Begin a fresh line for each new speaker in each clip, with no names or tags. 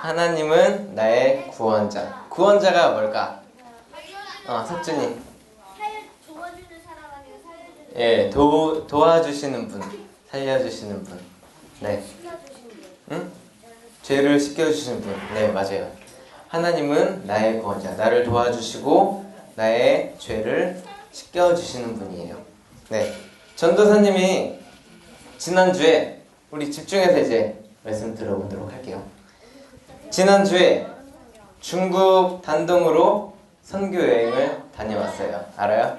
하나님은 나의 구원자. 구원자가 뭘까? 석준이.
도와주는 사람 아니면 살려주는
예, 도와주시는 분, 살려주시는 분. 네. 응? 죄를 씻겨주시는 분. 네, 맞아요. 하나님은 나의 구원자. 나를 도와주시고 나의 죄를 씻겨주시는 분이에요. 네. 전도사님이 지난주에 우리 집중해서 이제 말씀 들어보도록 할게요. 지난주에 중국 단동으로 선교 여행을 다녀왔어요. 알아요?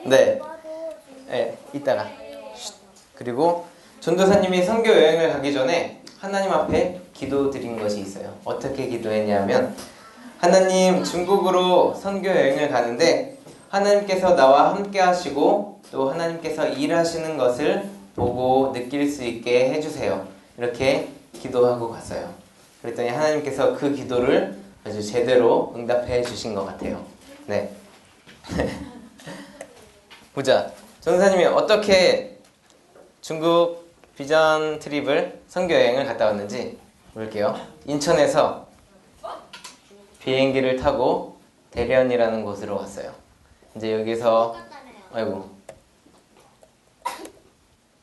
네. 네, 이따가. 그리고 전도사님이 선교 여행을 가기 전에 하나님 앞에 기도드린 것이 있어요. 어떻게 기도했냐면, 하나님, 중국으로 선교 여행을 가는데 하나님께서 나와 함께 하시고 또 하나님께서 일하시는 것을 보고 느낄 수 있게 해주세요. 이렇게 기도하고 갔어요. 그랬더니 하나님께서 그 기도를 아주 제대로 응답해 주신 것 같아요. 네. 보자. 전도사님이 어떻게 중국 비전 트립을 선교 여행을 갔다 왔는지 볼게요. 인천에서 비행기를 타고 대련이라는 곳으로 왔어요. 이제 여기서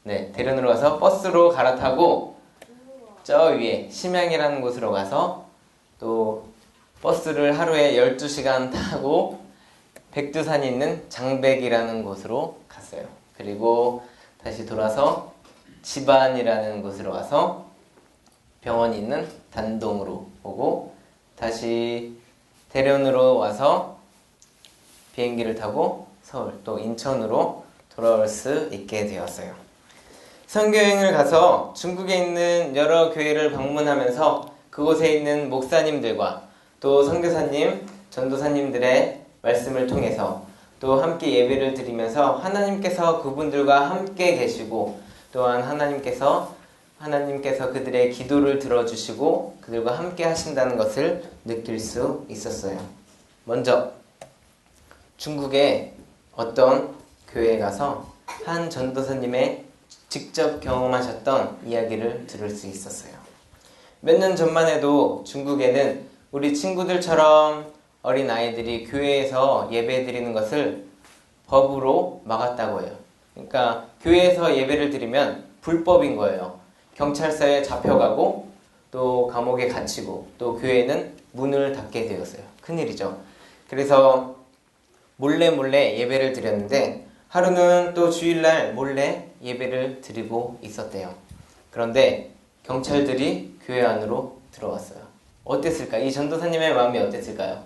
네, 대련으로 가서 버스로 갈아타고 저 위에 심양이라는 곳으로 가서 또 버스를 하루에 12시간 타고 백두산이 있는 장백이라는 곳으로 갔어요. 그리고 다시 돌아서 지반이라는 곳으로 와서 병원이 있는 단동으로 오고 다시 대련으로 와서 비행기를 타고 서울 또 인천으로 돌아올 수 있게 되었어요. 선교여행을 가서 중국에 있는 여러 교회를 방문하면서 그곳에 있는 목사님들과 또 선교사님, 전도사님들의 말씀을 통해서 또 함께 예배를 드리면서 하나님께서 그분들과 함께 계시고 또한 하나님께서 그들의 기도를 들어주시고 그들과 함께 하신다는 것을 느낄 수 있었어요. 먼저 중국의 어떤 교회에 가서 한 전도사님의 직접 경험하셨던 이야기를 들을 수 있었어요. 몇 년 전만 해도 중국에는 우리 친구들처럼 어린 아이들이 교회에서 예배 드리는 것을 법으로 막았다고 해요. 그러니까 교회에서 예배를 드리면 불법인 거예요. 경찰서에 잡혀가고 또 감옥에 갇히고 또 교회는 문을 닫게 되었어요. 큰일이죠. 그래서 몰래 예배를 드렸는데 하루는 또 주일날 몰래 예배를 드리고 있었대요. 그런데 경찰들이 교회 안으로 들어왔어요. 어땠을까? 이 전도사님의 마음이 어땠을까요?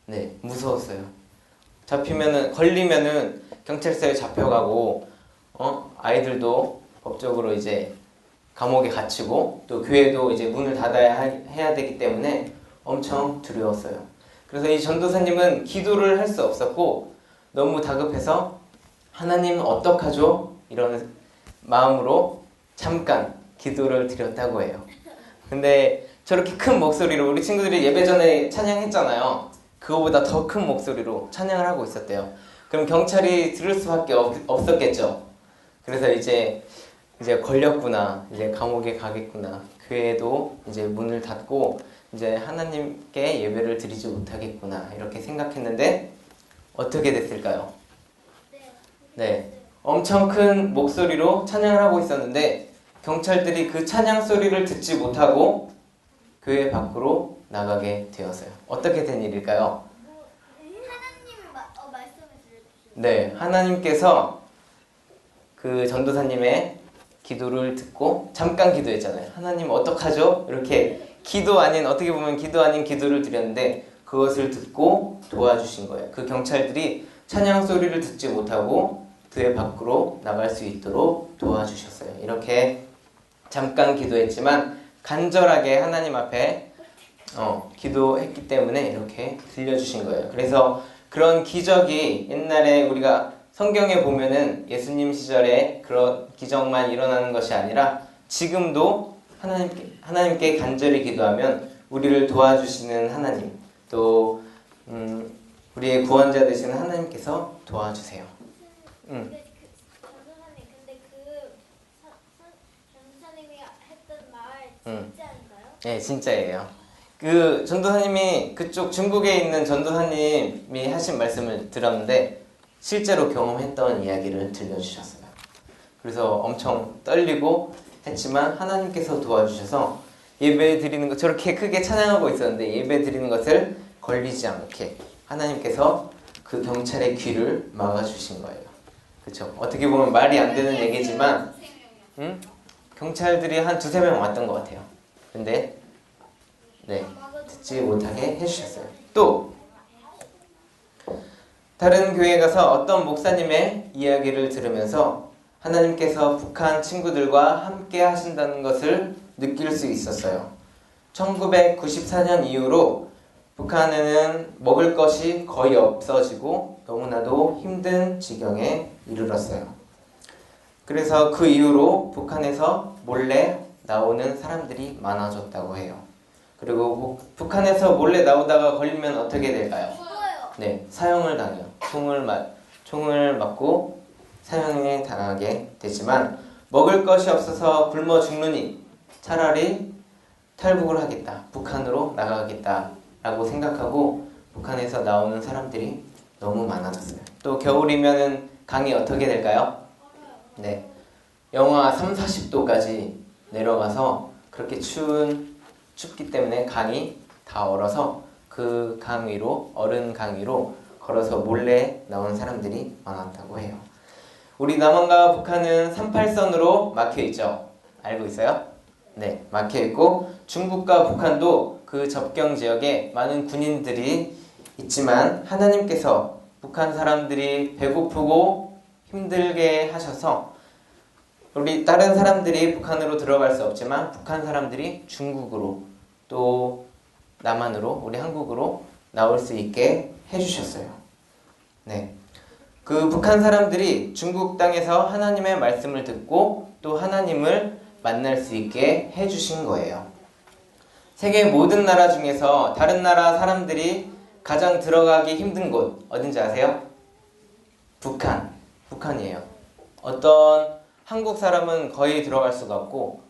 네, 무서웠어요. 걸리면은 경찰서에 잡혀가고, 아이들도 법적으로 이제 감옥에 갇히고, 또 교회도 이제 문을 닫아야 해야 되기 때문에 엄청 두려웠어요. 그래서 이 전도사님은 기도를 할 수 없었고, 너무 다급해서 하나님 어떡하죠? 이런 마음으로 잠깐 기도를 드렸다고 해요. 근데 저렇게 큰 목소리로 우리 친구들이 예배 전에 찬양했잖아요. 그거보다 더 큰 목소리로 찬양을 하고 있었대요. 그럼 경찰이 들을 수밖에 없었겠죠. 그래서 이제 걸렸구나, 이제 감옥에 가겠구나, 교회도 이제 문을 닫고 이제 하나님께 예배를 드리지 못하겠구나 이렇게 생각했는데 어떻게 됐을까요? 네, 엄청 큰 목소리로 찬양을 하고 있었는데 경찰들이 그 찬양 소리를 듣지 못하고 교회 밖으로 나가게 되었어요. 어떻게 된 일일까요?
하나님을 말씀해 주세요.
네, 하나님께서 그 전도사님의 기도를 듣고 잠깐 기도했잖아요. 하나님 어떡하죠? 이렇게 어떻게 보면 기도 아닌 기도를 드렸는데 그것을 듣고 도와주신 거예요. 그 경찰들이 찬양 소리를 듣지 못하고 교회 밖으로 나갈 수 있도록 도와주셨어요. 이렇게 잠깐 기도했지만 간절하게 하나님 앞에 기도했기 때문에 이렇게 들려주신 거예요. 그래서 그런 기적이 옛날에 우리가 성경에 보면은 예수님 시절에 그런 기적만 일어나는 것이 아니라 지금도 하나님께 간절히 기도하면 우리를 도와주시는 하나님, 또 우리의 구원자 되시는 하나님께서 도와주세요.
전도사님, 근데 전도사님이 했던 말 진짜 아닌가요?
네, 진짜예요. 그 전도사님이 그쪽 중국에 있는 전도사님이 하신 말씀을 들었는데 실제로 경험했던 이야기를 들려주셨어요. 그래서 엄청 떨리고 했지만 하나님께서 도와주셔서 예배 드리는 것, 저렇게 크게 찬양하고 있었는데 예배 드리는 것을 걸리지 않게 하나님께서 그 경찰의 귀를 막아주신 거예요. 그렇죠? 어떻게 보면 말이 안 되는 얘기지만 경찰들이 한 두세 명 왔던 것 같아요. 근데 네, 듣지 못하게 해주셨어요. 또 다른 교회에 가서 어떤 목사님의 이야기를 들으면서 하나님께서 북한 친구들과 함께 하신다는 것을 느낄 수 있었어요. 1994년 이후로 북한에는 먹을 것이 거의 없어지고 너무나도 힘든 지경에 이르렀어요. 그래서 그 이후로 북한에서 몰래 나오는 사람들이 많아졌다고 해요. 그리고 북한에서 몰래 나오다가 걸리면 어떻게 될까요?
죽어요.
네, 사형을 당해요. 총을 맞고 사형에 당하게 되지만 먹을 것이 없어서 굶어 죽느니 차라리 탈북을 하겠다, 북한으로 나가겠다 라고 생각하고 북한에서 나오는 사람들이 너무 많아졌어요. 또 겨울이면은 강이 어떻게 될까요? 네, 영하 3, 40도까지 내려가서 그렇게 춥기 때문에 강이 다 얼어서 그 강 위로, 얼은 강 위로 걸어서 몰래 나온 사람들이 많았다고 해요. 우리 남한과 북한은 38선으로 막혀있죠. 알고 있어요? 네, 막혀있고 중국과 북한도 그 접경 지역에 많은 군인들이 있지만 하나님께서 북한 사람들이 배고프고 힘들게 하셔서 우리 다른 사람들이 북한으로 들어갈 수 없지만 북한 사람들이 중국으로 또 남한으로, 우리 한국으로 나올 수 있게 해주셨어요. 네, 그 북한 사람들이 중국 땅에서 하나님의 말씀을 듣고 또 하나님을 만날 수 있게 해주신 거예요. 세계 모든 나라 중에서 다른 나라 사람들이 가장 들어가기 힘든 곳 어딘지 아세요? 북한이에요. 어떤 한국 사람은 거의 들어갈 수가 없고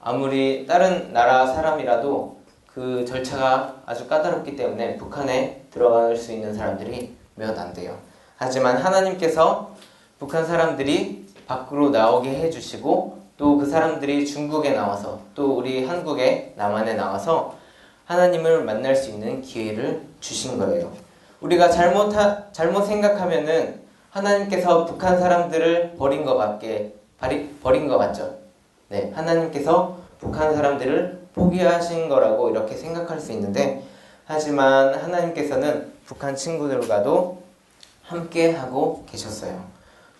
아무리 다른 나라 사람이라도 그 절차가 아주 까다롭기 때문에 북한에 들어갈 수 있는 사람들이 몇 안 돼요. 하지만 하나님께서 북한 사람들이 밖으로 나오게 해주시고 또 그 사람들이 중국에 나와서 또 우리 한국에 남한에 나와서 하나님을 만날 수 있는 기회를 주신 거예요. 우리가 잘못 생각하면은 하나님께서 북한 사람들을 버린 것 같죠. 네, 하나님께서 북한 사람들을 포기하신 거라고 이렇게 생각할 수 있는데 하지만 하나님께서는 북한 친구들과도 함께 하고 계셨어요.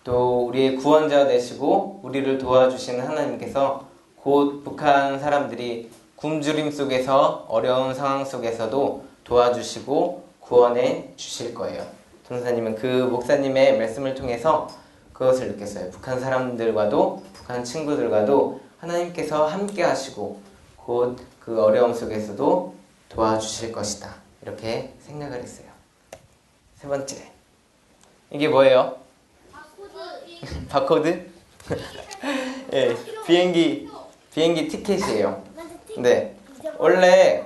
또 우리의 구원자 되시고 우리를 도와주시는 하나님께서 곧 북한 사람들이 굶주림 속에서 어려운 상황 속에서도 도와주시고 구원해 주실 거예요. 전도사님은 그 목사님의 말씀을 통해서 그것을 느꼈어요. 북한 사람들과도 북한 친구들과도 하나님께서 함께 하시고 곧 그 어려움 속에서도 도와주실 것이다. 이렇게 생각을 했어요. 세 번째, 이게 뭐예요? 바코드? 네, 비행기 티켓이에요. 네, 원래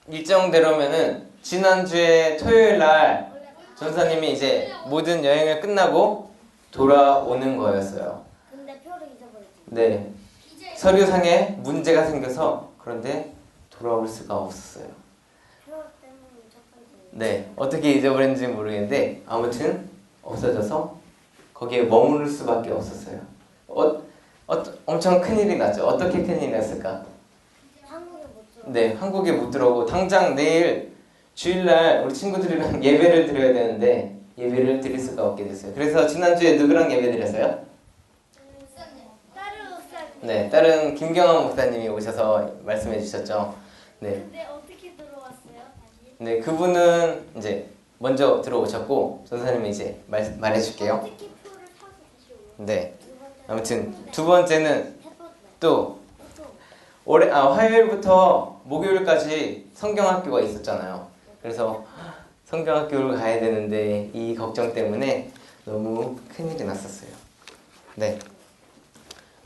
일정대로면은 지난주에 토요일 날 전사님이 이제 모든 여행을 끝나고 돌아오는 거였어요.
근데 표를 잊어버렸지.
네, 서류상에 문제가 생겨서 그런데 돌아올 수가 없었어요.
표 때문에 잊어버렸지.
네, 어떻게 잊어버렸는지 모르겠는데 아무튼 없어져서 거기에 머무를 수밖에 없었어요. 엄청 큰일이 났죠. 어떻게 큰일이 났을까?
한국에 못 들어.
네, 한국에 못 들어오고 당장 내일 주일날 우리 친구들이랑 예배를 드려야 되는데 예배를 드릴 수가 없게 됐어요. 그래서 지난주에 누구랑 예배 드렸어요?
다른 목사님.
네, 다른 김경환 목사님이 오셔서 말씀해 주셨죠. 네,
근데 어떻게 들어왔어요? 다시?
네, 그분은 이제 먼저 들어오셨고 전사님이 이제 말해줄게요.
어떻게 표를 사서 다시 오요?
네, 아무튼 두 번째는
해봤네.
또 화요일부터 목요일까지 성경학교가 있었잖아요. 그래서 성경학교를 가야 되는데 이 걱정 때문에 너무 큰일이 났었어요. 네,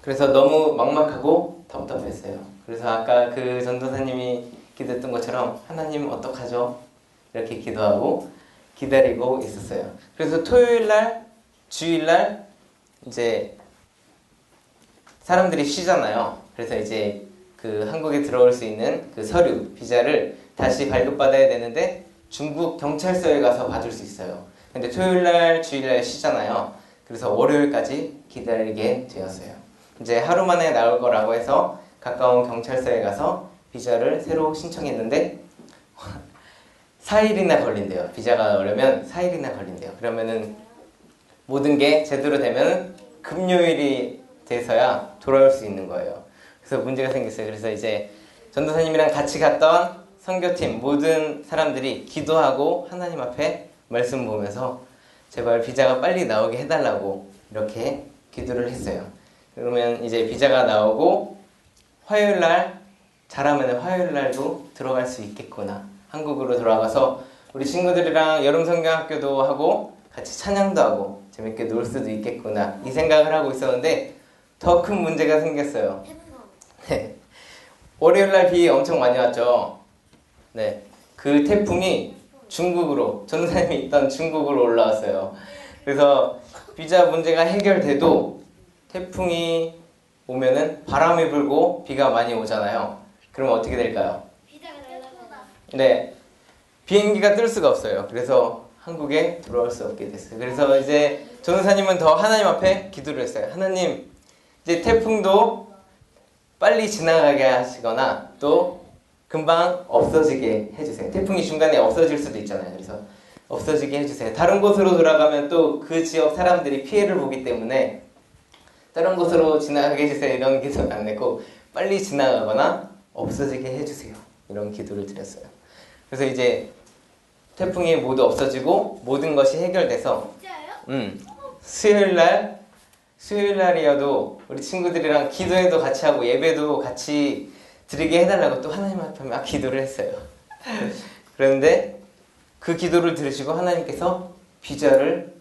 그래서 너무 막막하고 답답했어요. 그래서 아까 그 전도사님이 기도했던 것처럼 하나님 어떡하죠? 이렇게 기도하고 기다리고 있었어요. 그래서 토요일날, 주일날 이제 사람들이 쉬잖아요. 그래서 이제 그 한국에 들어올 수 있는 그 서류, 비자를 다시 발급받아야 되는데 중국 경찰서에 가서 받을 수 있어요. 근데 토요일날, 주일날 쉬잖아요. 그래서 월요일까지 기다리게 되었어요. 이제 하루 만에 나올 거라고 해서 가까운 경찰서에 가서 비자를 새로 신청했는데 4일이나 걸린대요. 비자가 나오려면 4일이나 걸린대요. 그러면은 모든 게 제대로 되면 금요일이 돼서야 돌아올 수 있는 거예요. 그래서 문제가 생겼어요. 그래서 이제 전도사님이랑 같이 갔던 선교팀 모든 사람들이 기도하고 하나님 앞에 말씀 보면서 제발 비자가 빨리 나오게 해달라고 이렇게 기도를 했어요. 그러면 이제 비자가 나오고 화요일날 잘하면 화요일날도 들어갈 수 있겠구나. 한국으로 돌아가서 우리 친구들이랑 여름 성경학교도 하고 같이 찬양도 하고 재밌게 놀 수도 있겠구나 이 생각을 하고 있었는데 더 큰 문제가 생겼어요. 네. 월요일날 비 엄청 많이 왔죠. 네. 그 태풍이 중국으로 전도사님이 있던 중국으로 올라왔어요. 그래서 비자 문제가 해결돼도 태풍이 오면은 바람이 불고 비가 많이 오잖아요. 그러면 어떻게 될까요?
비자가 날라가.
네, 비행기가 뜰 수가 없어요. 그래서 한국에 돌아올 수 없게 됐어요. 그래서 이제 전도사님은 더 하나님 앞에 기도를 했어요. 하나님, 이제 태풍도 빨리 지나가게 하시거나 또 금방 없어지게 해주세요. 태풍이 중간에 없어질 수도 있잖아요. 그래서 없어지게 해주세요. 다른 곳으로 돌아가면 또 그 지역 사람들이 피해를 보기 때문에 다른 곳으로 지나가게 해주세요. 이런 기도는 안 했고 빨리 지나가거나 없어지게 해주세요. 이런 기도를 드렸어요. 그래서 이제 태풍이 모두 없어지고 모든 것이 해결돼서
진짜요?
수요일날이어도 우리 친구들이랑 기도회도 같이 하고 예배도 같이 드리게 해달라고 또 하나님 앞에 막 기도를 했어요. 그런데 그 기도를 들으시고 하나님께서 비자를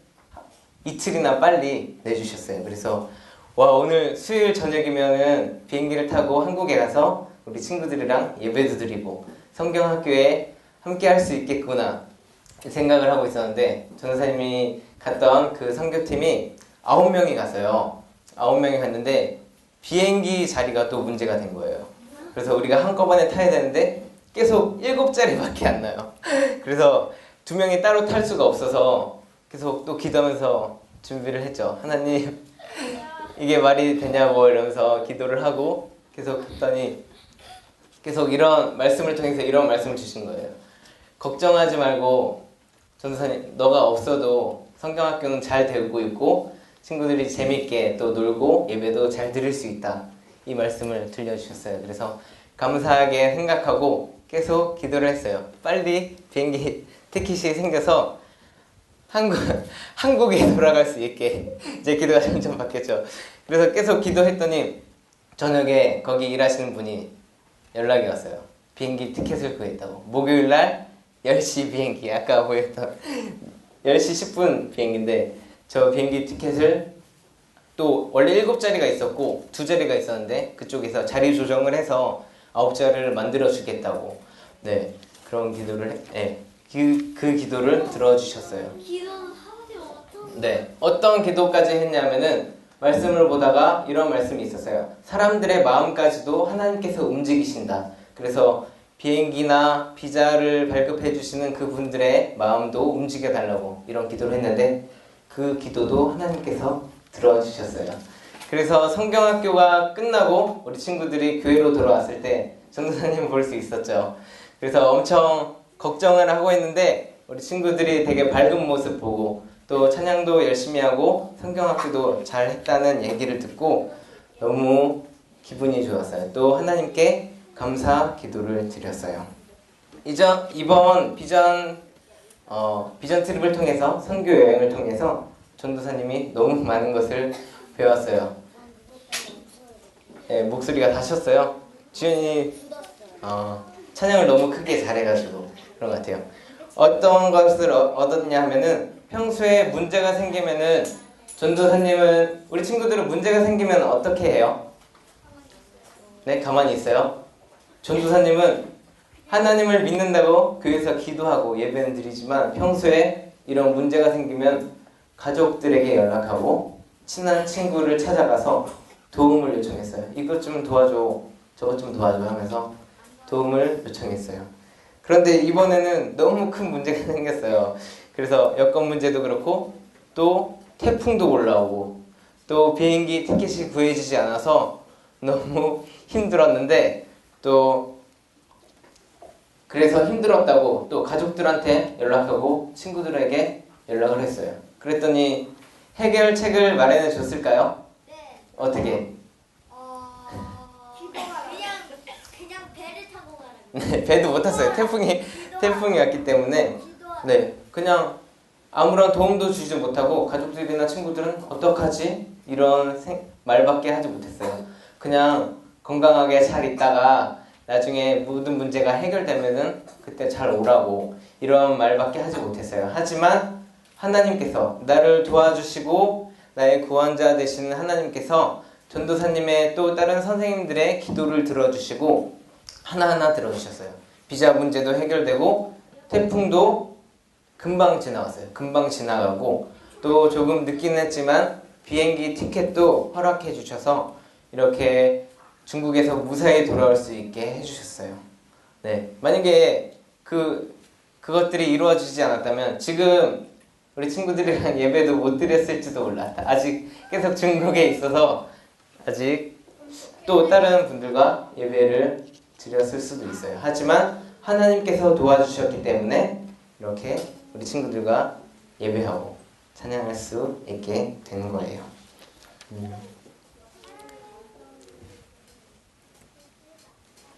이틀이나 빨리 내주셨어요. 그래서 와, 오늘 수요일 저녁이면은 비행기를 타고 한국에 가서 우리 친구들이랑 예배도 드리고 성경학교에 함께 할 수 있겠구나 생각을 하고 있었는데 전도사님이 갔던 그 선교팀이 9명이 갔어요. 9명이 갔는데 비행기 자리가 또 문제가 된 거예요. 그래서 우리가 한꺼번에 타야 되는데 계속 7자리밖에 안 나요. 그래서 2명이 따로 탈 수가 없어서 계속 또 기도하면서 준비를 했죠. 하나님, 이게 말이 되냐고 이러면서 기도를 하고 계속 했더니 계속 이런 말씀을 통해서 이런 말씀을 주신 거예요. 걱정하지 말고 전도사님, 너가 없어도 성경학교는 잘 되고 있고 친구들이 재밌게 또 놀고 예배도 잘 드릴 수 있다. 이 말씀을 들려주셨어요. 그래서 감사하게 생각하고 계속 기도를 했어요. 빨리 비행기 티켓이 생겨서 한국에 돌아갈 수 있게 이제 기도가 점점 바뀌었죠. 그래서 계속 기도했더니 저녁에 거기 일하시는 분이 연락이 왔어요. 비행기 티켓을 구했다고. 목요일날 10시 비행기, 아까 보였던 10시 10분 비행기인데 저 비행기 티켓을 또 원래 7자리가 있었고 2자리가 있었는데 그쪽에서 자리 조정을 해서 9자리를 만들어 주겠다고 네 그런 기도를 그 기도를 들어주셨어요.
기도는 하루에 어떤?
네, 어떤 기도까지 했냐면은 말씀을 보다가 이런 말씀이 있었어요. 사람들의 마음까지도 하나님께서 움직이신다. 그래서 비행기나 비자를 발급해 주시는 그분들의 마음도 움직여 달라고 이런 기도를 했는데 그 기도도 하나님께서 들어주셨어요. 그래서 성경학교가 끝나고 우리 친구들이 교회로 돌아왔을 때 전도사님을 볼 수 있었죠. 그래서 엄청 걱정을 하고 있는데 우리 친구들이 되게 밝은 모습 보고 또 찬양도 열심히 하고 성경학교도 잘 했다는 얘기를 듣고 너무 기분이 좋았어요. 또 하나님께 감사 기도를 드렸어요. 이번 비전 트립을 통해서 선교 여행을 통해서 전도사님이 너무 많은 것을 배웠어요. 네, 목소리가 다셨어요. 지윤이 찬양을 너무 크게 잘해가지고 그런 것 같아요. 어떤 것을 얻었냐 하면은 평소에 문제가 생기면은 전도사님은 우리 친구들은 문제가 생기면 어떻게 해요? 네, 가만히 있어요. 전도사님은 하나님을 믿는다고 교회에서 기도하고 예배는 드리지만 평소에 이런 문제가 생기면 가족들에게 연락하고 친한 친구를 찾아가서 도움을 요청했어요. 이것 좀 도와줘, 저것 좀 도와줘 하면서 도움을 요청했어요. 그런데 이번에는 너무 큰 문제가 생겼어요. 그래서 여권 문제도 그렇고 또 태풍도 올라오고 또 비행기 티켓이 구해지지 않아서 너무 힘들었는데 또 그래서 힘들었다고 또 가족들한테 연락하고 친구들에게 연락을 했어요. 그랬더니 해결책을 마련해 줬을까요?
네.
어떻게?
그냥 배를 타고 가는
네, 배도 못 탔어요. 태풍이 왔기 때문에
기도하는
네, 그냥 아무런 도움도 주지 못하고 가족들이나 친구들은 어떡하지? 이런 말밖에 하지 못했어요. 그냥 건강하게 잘 있다가 나중에 모든 문제가 해결되면은 그때 잘 오라고 이런 말밖에 하지 못했어요. 하지만 하나님께서 나를 도와주시고 나의 구원자 되시는 하나님께서 전도사님의 또 다른 선생님들의 기도를 들어주시고 하나하나 들어주셨어요. 비자 문제도 해결되고 태풍도 금방 지나갔어요. 금방 지나가고 또 조금 늦긴 했지만 비행기 티켓도 허락해 주셔서 이렇게 중국에서 무사히 돌아올 수 있게 해주셨어요. 네, 만약에 그것들이 이루어지지 않았다면 지금 우리 친구들이랑 예배도 못 드렸을지도 몰라. 아직 계속 중국에 있어서 아직 또 다른 분들과 예배를 드렸을 수도 있어요. 하지만 하나님께서 도와주셨기 때문에 이렇게 우리 친구들과 예배하고 찬양할 수 있게 되는 거예요.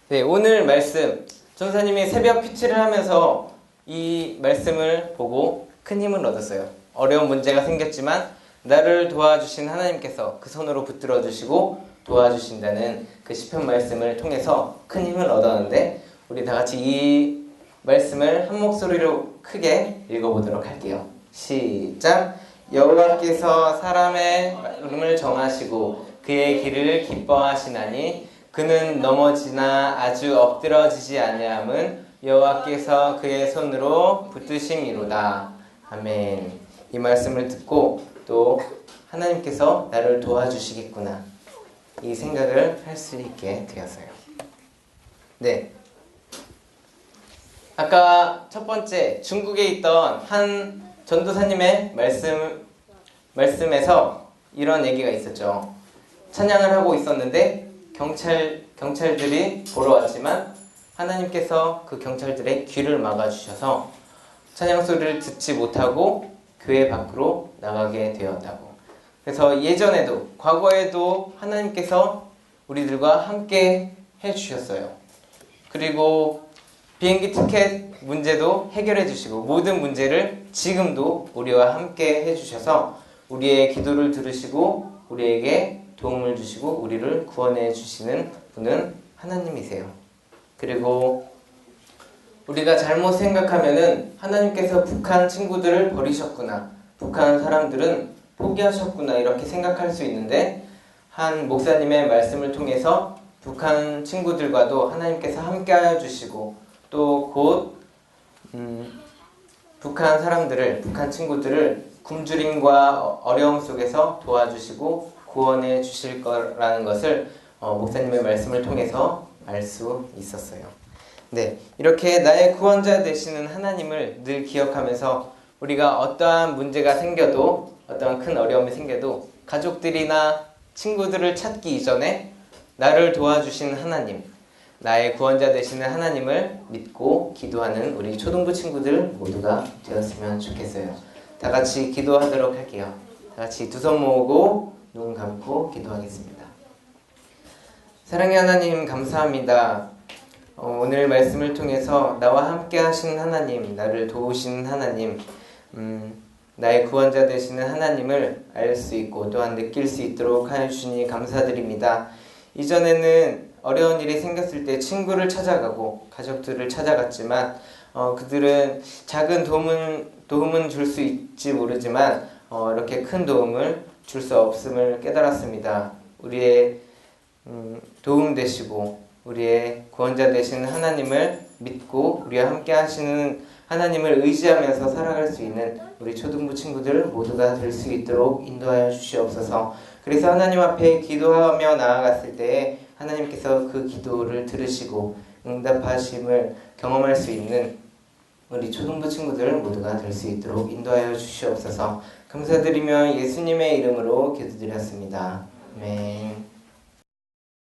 네, 오늘 말씀 전사님이 새벽 피치를 하면서 이 말씀을 보고 큰 힘을 얻었어요. 어려운 문제가 생겼지만 나를 도와주신 하나님께서 그 손으로 붙들어 주시고 도와주신다는 그 시편 말씀을 통해서 큰 힘을 얻었는데 우리 다 같이 이 말씀을 한 목소리로 크게 읽어보도록 할게요. 시작. 여호와께서 사람의 마음을 정하시고 그의 길을 기뻐하시나니 그는 넘어지나 아주 엎드러지지 아니함은 여호와께서 그의 손으로 붙드심이로다. 아멘. 이 말씀을 듣고 또 하나님께서 나를 도와주시겠구나 이 생각을 할 수 있게 되었어요. 네. 아까 첫 번째 중국에 있던 한 전도사님의 말씀에서 이런 얘기가 있었죠. 찬양을 하고 있었는데 경찰들이 보러 왔지만 하나님께서 그 경찰들의 귀를 막아주셔서 찬양 소리를 듣지 못하고 교회 밖으로 나가게 되었다고. 그래서 예전에도 과거에도 하나님께서 우리들과 함께 해주셨어요. 그리고 비행기 티켓 문제도 해결해 주시고 모든 문제를 지금도 우리와 함께 해주셔서 우리의 기도를 들으시고 우리에게 도움을 주시고 우리를 구원해 주시는 분은 하나님이세요. 그리고 우리가 잘못 생각하면은 하나님께서 북한 친구들을 버리셨구나, 북한 사람들은 포기하셨구나 이렇게 생각할 수 있는데 한 목사님의 말씀을 통해서 북한 친구들과도 하나님께서 함께하여 주시고 또 곧 북한 사람들을, 북한 친구들을 굶주림과 어려움 속에서 도와주시고 구원해 주실 거라는 것을 목사님의 말씀을 통해서 알 수 있었어요. 네, 이렇게 나의 구원자 되시는 하나님을 늘 기억하면서 우리가 어떠한 문제가 생겨도 어떠한 큰 어려움이 생겨도 가족들이나 친구들을 찾기 이전에 나를 도와주신 하나님, 나의 구원자 되시는 하나님을 믿고 기도하는 우리 초등부 친구들 모두가 되었으면 좋겠어요. 다 같이 기도하도록 할게요. 다 같이 두 손 모으고 눈 감고 기도하겠습니다. 사랑의 하나님 감사합니다. 오늘 말씀을 통해서 나와 함께 하신 하나님, 나를 도우시는 하나님, 나의 구원자 되시는 하나님을 알 수 있고 또한 느낄 수 있도록 하여 주시니 감사드립니다. 이전에는 어려운 일이 생겼을 때 친구를 찾아가고 가족들을 찾아갔지만 그들은 작은 도움은 줄 수 있지 모르지만 이렇게 큰 도움을 줄 수 없음을 깨달았습니다. 우리의 도움 되시고 우리의 구원자 되신 하나님을 믿고 우리와 함께 하시는 하나님을 의지하면서 살아갈 수 있는 우리 초등부 친구들 모두가 될 수 있도록 인도하여 주시옵소서. 그래서 하나님 앞에 기도하며 나아갔을 때 하나님께서 그 기도를 들으시고 응답하심을 경험할 수 있는 우리 초등부 친구들 모두가 될 수 있도록 인도하여 주시옵소서. 감사드리며 예수님의 이름으로 기도드렸습니다. 아멘.